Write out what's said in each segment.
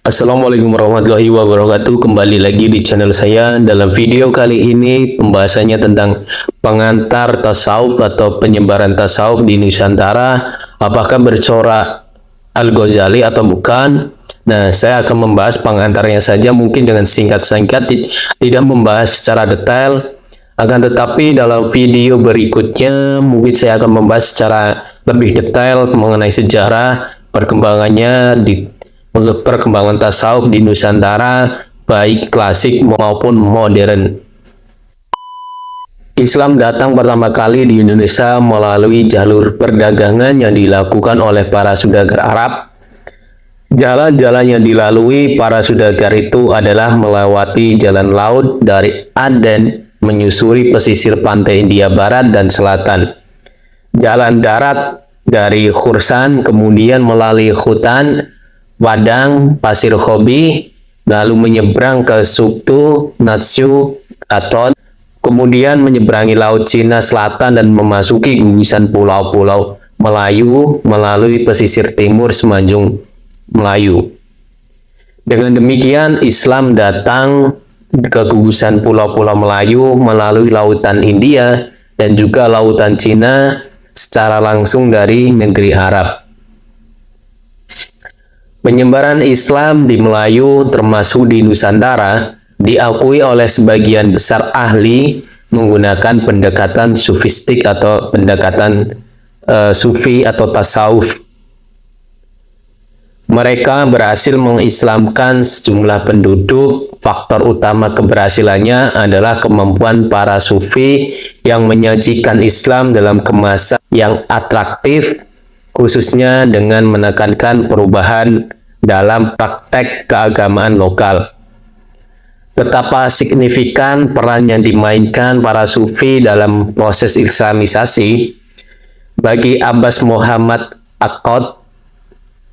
Assalamualaikum warahmatullahi wabarakatuh. Kembali lagi di channel saya. Dalam video kali ini pembahasannya tentang pengantar tasawuf atau penyebaran tasawuf di Nusantara. Apakah bercorak Al-Ghazali atau bukan? Nah, saya akan membahas pengantarnya saja, mungkin dengan singkat-singkat, tidak membahas secara detail. Akan tetapi dalam video berikutnya mungkin saya akan membahas secara lebih detail mengenai sejarah perkembangannya di perkembangan tasawuf di Nusantara, baik klasik maupun modern. Islam datang pertama kali di Indonesia melalui jalur perdagangan yang dilakukan oleh para saudagar Arab. Jalan-jalan yang dilalui para saudagar itu adalah melewati jalan laut dari Aden, menyusuri pesisir pantai India Barat dan Selatan. Jalan darat dari Khursan, kemudian melalui hutan Padang, Pasir Khobi, lalu menyeberang ke Suktu, Natsyu, Aton, kemudian menyeberangi Laut Cina Selatan dan memasuki gugusan pulau-pulau Melayu melalui pesisir timur Semenanjung Melayu. Dengan demikian, Islam datang ke gugusan pulau-pulau Melayu melalui Lautan India dan juga Lautan Cina secara langsung dari negeri Arab. Penyebaran Islam di Melayu termasuk di Nusantara diakui oleh sebagian besar ahli menggunakan pendekatan sufistik atau pendekatan sufi atau tasawuf. Mereka berhasil mengislamkan sejumlah penduduk. Faktor utama keberhasilannya adalah kemampuan para sufi yang menyajikan Islam dalam kemasan yang atraktif, khususnya dengan menekankan perubahan dalam praktek keagamaan lokal. Betapa signifikan peran yang dimainkan para sufi dalam proses islamisasi. Bagi Abbas Muhammad Akkad,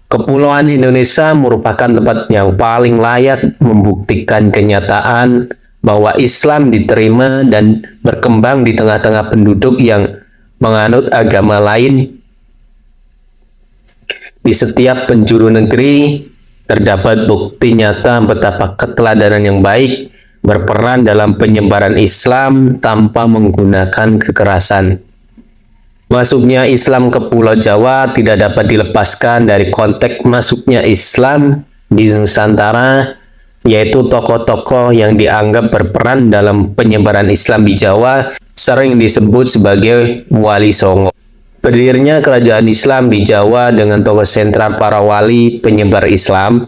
Kepulauan Indonesia merupakan tempat yang paling layak membuktikan kenyataan bahwa Islam diterima dan berkembang di tengah-tengah penduduk yang menganut agama lain. Di setiap penjuru negeri terdapat bukti nyata betapa keteladanan yang baik berperan dalam penyebaran Islam tanpa menggunakan kekerasan. Masuknya Islam ke Pulau Jawa tidak dapat dilepaskan dari konteks masuknya Islam di Nusantara, yaitu tokoh-tokoh yang dianggap berperan dalam penyebaran Islam di Jawa sering disebut sebagai Wali Songo. Berdirinya kerajaan Islam di Jawa dengan tokoh sentral para wali penyebar Islam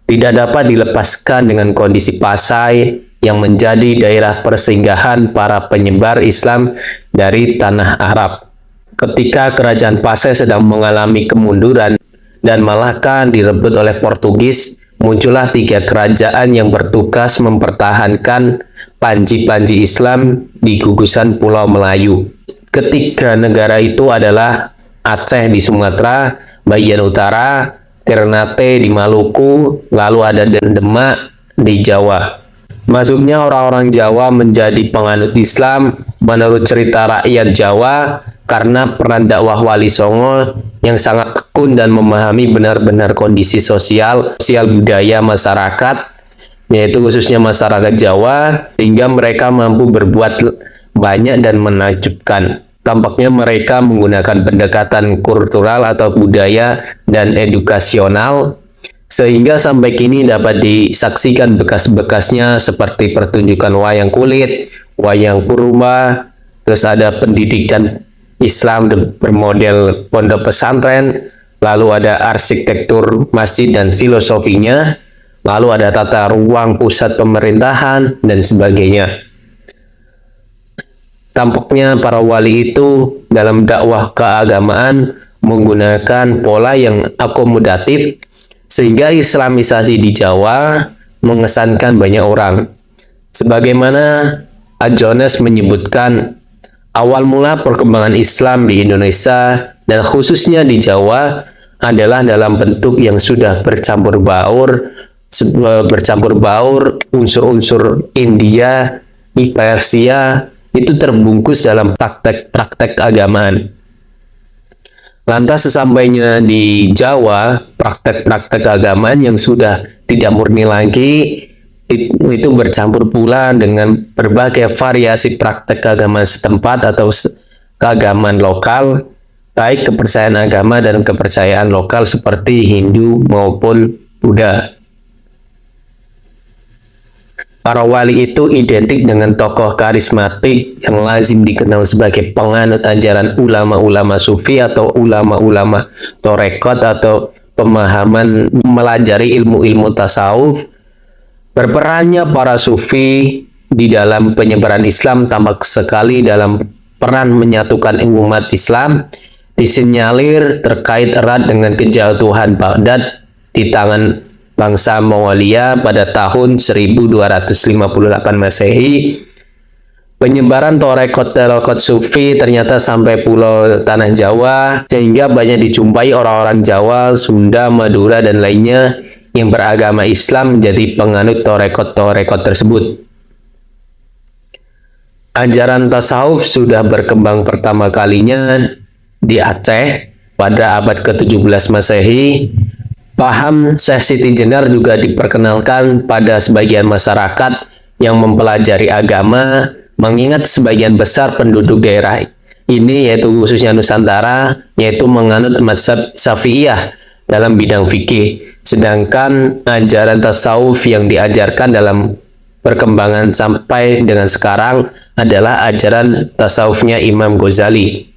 tidak dapat dilepaskan dengan kondisi Pasai yang menjadi daerah persinggahan para penyebar Islam dari tanah Arab. Ketika kerajaan Pasai sedang mengalami kemunduran dan Malaka direbut oleh Portugis, muncullah 3 kerajaan yang bertugas mempertahankan panji-panji Islam di gugusan Pulau Melayu. Ketiga negara itu adalah Aceh di Sumatera, bagian utara, Ternate di Maluku, lalu ada Demak di Jawa. Masuknya orang-orang Jawa menjadi penganut Islam menurut cerita rakyat Jawa karena peran dakwah Wali Songo yang sangat tekun dan memahami benar-benar kondisi sosial budaya masyarakat, yaitu khususnya masyarakat Jawa, sehingga mereka mampu berbuat banyak dan menakjubkan. Tampaknya mereka menggunakan pendekatan kultural atau budaya dan edukasional, sehingga sampai kini dapat disaksikan bekas-bekasnya seperti pertunjukan wayang kulit, wayang purba, terus ada pendidikan Islam bermodel pondok pesantren, lalu ada arsitektur masjid dan filosofinya, lalu ada tata ruang pusat pemerintahan, dan sebagainya. Tampaknya para wali itu dalam dakwah keagamaan menggunakan pola yang akomodatif, sehingga islamisasi di Jawa mengesankan banyak orang. Sebagaimana Adjones menyebutkan, awal mula perkembangan Islam di Indonesia dan khususnya di Jawa adalah dalam bentuk yang sudah bercampur baur unsur-unsur India, Persia, itu terbungkus dalam praktek-praktek keagamaan. Lantas sesampainya di Jawa, praktek-praktek keagamaan yang sudah tidak murni lagi, itu bercampur pula dengan berbagai variasi praktek keagamaan setempat atau keagamaan lokal, baik kepercayaan agama dan kepercayaan lokal seperti Hindu maupun Buddha. Para wali itu identik dengan tokoh karismatik yang lazim dikenal sebagai penganut ajaran ulama-ulama sufi atau ulama-ulama torekot atau pemahaman melajari ilmu-ilmu tasawuf. Berperannya para sufi di dalam penyebaran Islam tampak sekali dalam peran menyatukan umat Islam, disinyalir terkait erat dengan kejatuhan Baghdad di tangan bangsa Mongolia pada tahun 1258 Masehi. Penyebaran torekot sufi ternyata sampai pulau Tanah Jawa, sehingga banyak dijumpai orang-orang Jawa, Sunda, Madura, dan lainnya yang beragama Islam menjadi penganut torekot tersebut. Ajaran tasawuf sudah berkembang pertama kalinya di Aceh pada abad ke-17 Masehi. Paham Syekh Siti Jenar juga diperkenalkan pada sebagian masyarakat yang mempelajari agama, mengingat sebagian besar penduduk daerah ini, yaitu khususnya Nusantara, yaitu menganut mazhab Syafi'iyah dalam bidang fikih, sedangkan ajaran tasawuf yang diajarkan dalam perkembangan sampai dengan sekarang adalah ajaran tasawufnya Imam Ghazali.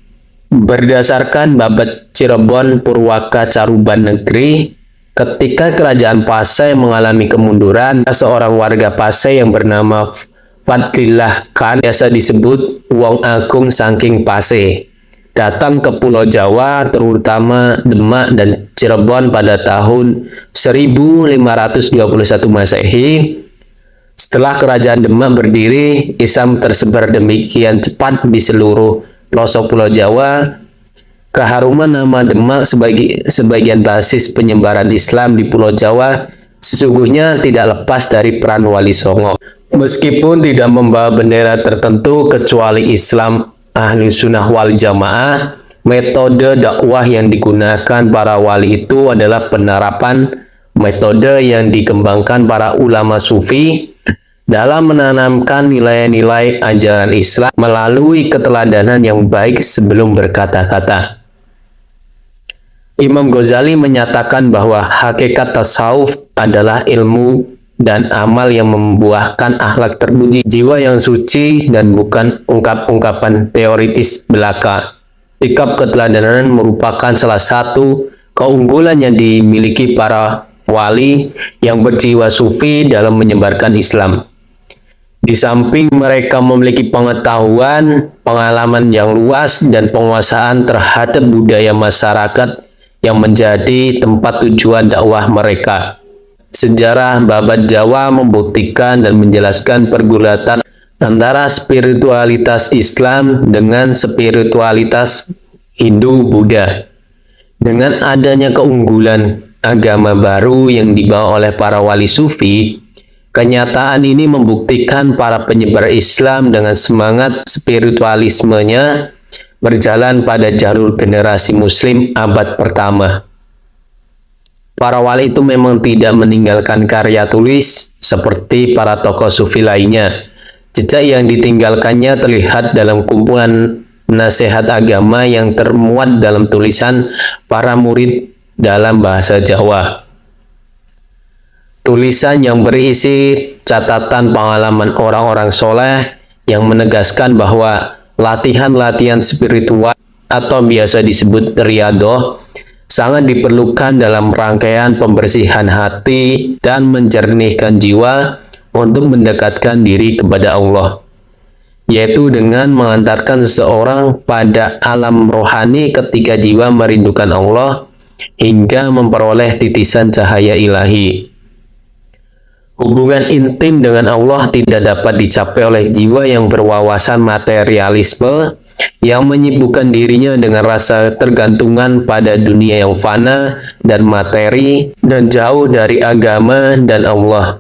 Berdasarkan Babad Cirebon Purwaka Caruban Negeri, ketika kerajaan Pasai mengalami kemunduran, seorang warga Pasai yang bernama Fadlillah Khan, biasa disebut Wong Agung saking Pasai, datang ke Pulau Jawa, terutama Demak dan Cirebon pada tahun 1521 Masehi. Setelah kerajaan Demak berdiri, Islam tersebar demikian cepat di seluruh pelosok Pulau Jawa. Keharuman nama Demak sebagian basis penyebaran Islam di Pulau Jawa sesungguhnya tidak lepas dari peran Wali Songo. Meskipun tidak membawa bendera tertentu kecuali Islam Ahlu Sunnah wal Jamaah, metode dakwah yang digunakan para wali itu adalah penerapan metode yang dikembangkan para ulama sufi dalam menanamkan nilai-nilai ajaran Islam melalui keteladanan yang baik sebelum berkata-kata. Imam Ghazali menyatakan bahwa hakikat tasawuf adalah ilmu dan amal yang membuahkan akhlak terpuji, jiwa yang suci, dan bukan ungkap-ungkapan teoritis belaka. Sikap keteladanan merupakan salah satu keunggulan yang dimiliki para wali yang berjiwa sufi dalam menyebarkan Islam. Di samping mereka memiliki pengetahuan, pengalaman yang luas, dan penguasaan terhadap budaya masyarakat yang menjadi tempat tujuan dakwah mereka. Sejarah Babat Jawa membuktikan dan menjelaskan pergulatan antara spiritualitas Islam dengan spiritualitas Hindu-Buddha. Dengan adanya keunggulan agama baru yang dibawa oleh para wali sufi, kenyataan ini membuktikan para penyebar Islam dengan semangat spiritualismenya berjalan pada jalur generasi Muslim abad pertama. Para wali itu memang tidak meninggalkan karya tulis seperti para tokoh sufi lainnya. Jejak yang ditinggalkannya terlihat dalam kumpulan nasihat agama yang termuat dalam tulisan para murid dalam bahasa Jawa. Tulisan yang berisi catatan pengalaman orang-orang soleh yang menegaskan bahwa latihan-latihan spiritual atau biasa disebut riyadoh sangat diperlukan dalam rangkaian pembersihan hati dan menjernihkan jiwa untuk mendekatkan diri kepada Allah, yaitu dengan mengantarkan seseorang pada alam rohani ketika jiwa merindukan Allah hingga memperoleh titisan cahaya ilahi. Hubungan intim dengan Allah tidak dapat dicapai oleh jiwa yang berwawasan materialisme, yang menyibukkan dirinya dengan rasa tergantungan pada dunia yang fana dan materi, dan jauh dari agama dan Allah.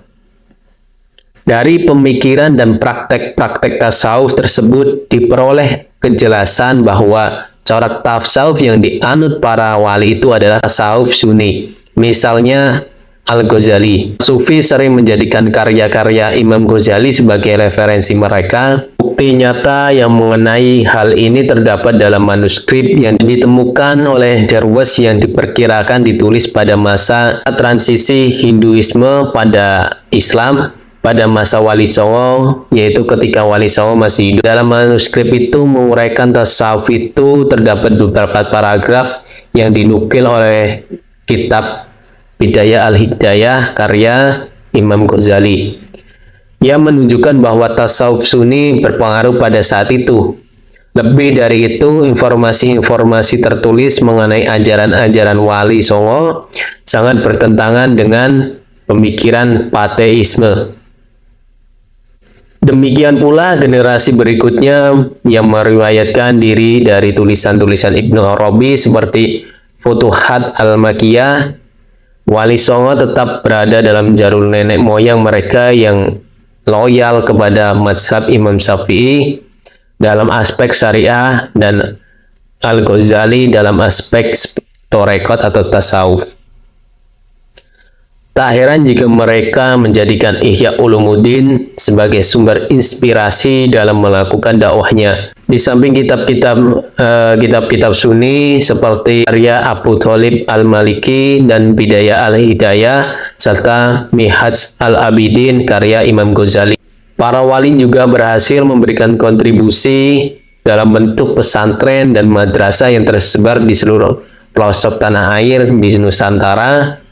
Dari pemikiran dan praktek-praktek tasawuf tersebut diperoleh kejelasan bahwa corak tasawuf yang dianut para wali itu adalah tasawuf sunni. Misalnya, Al-Ghazali. Sufi sering menjadikan karya-karya Imam Ghazali sebagai referensi mereka. Bukti nyata yang mengenai hal ini terdapat dalam manuskrip yang ditemukan oleh Darwas yang diperkirakan ditulis pada masa transisi Hinduisme pada Islam pada masa Wali Songo, yaitu ketika Wali Songo masih hidup. Dalam manuskrip itu menguraikan tasawuf itu terdapat beberapa paragraf yang dinukil oleh kitab Bidayah Al-Hidayah karya Imam Ghazali yang menunjukkan bahwa tasawuf Sunni berpengaruh pada saat itu. Lebih dari itu, informasi-informasi tertulis mengenai ajaran-ajaran Wali Songo sangat bertentangan dengan pemikiran pateisme. Demikian pula generasi berikutnya yang meriwayatkan diri dari tulisan-tulisan Ibnu Arabi seperti Futuhat Al-Makkiyah. Wali Songo tetap berada dalam jalur nenek moyang mereka yang loyal kepada mazhab Imam Syafi'i dalam aspek syariah dan Al-Ghazali dalam aspek torekot atau tasawuf. Tak heran jika mereka menjadikan Ihya Ulumuddin sebagai sumber inspirasi dalam melakukan dakwahnya. Di samping kitab-kitab Sunni seperti karya Abu Thalib Al-Maliki dan Bidayah Al-Hidayah serta Minhaj Al-Abidin karya Imam Ghazali. Para wali juga berhasil memberikan kontribusi dalam bentuk pesantren dan madrasah yang tersebar di seluruh pelosok tanah air di Nusantara.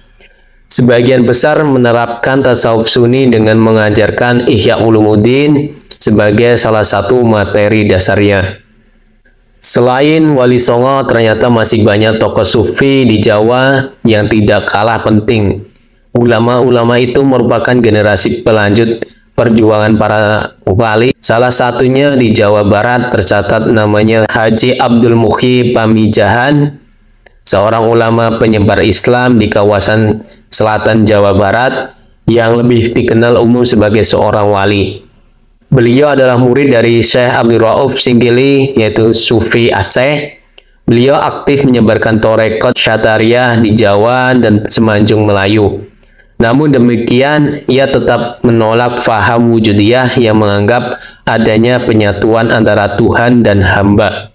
Sebagian besar menerapkan tasawuf Sunni dengan mengajarkan Ihya Ulumuddin sebagai salah satu materi dasarnya. Selain Wali Songo, ternyata masih banyak tokoh sufi di Jawa yang tidak kalah penting. Ulama-ulama itu merupakan generasi pelanjut perjuangan para wali. Salah satunya di Jawa Barat tercatat namanya Haji Abdul Muhyi Pamijahan, seorang ulama penyebar Islam di kawasan selatan Jawa Barat yang lebih dikenal umum sebagai seorang wali. Beliau adalah murid dari Syekh Abdul Rauf Singkili, yaitu Sufi Aceh. Beliau aktif menyebarkan torekot Syatariah di Jawa dan Semenanjung Melayu. Namun demikian, ia tetap menolak faham wujudiyah yang menganggap adanya penyatuan antara Tuhan dan hamba.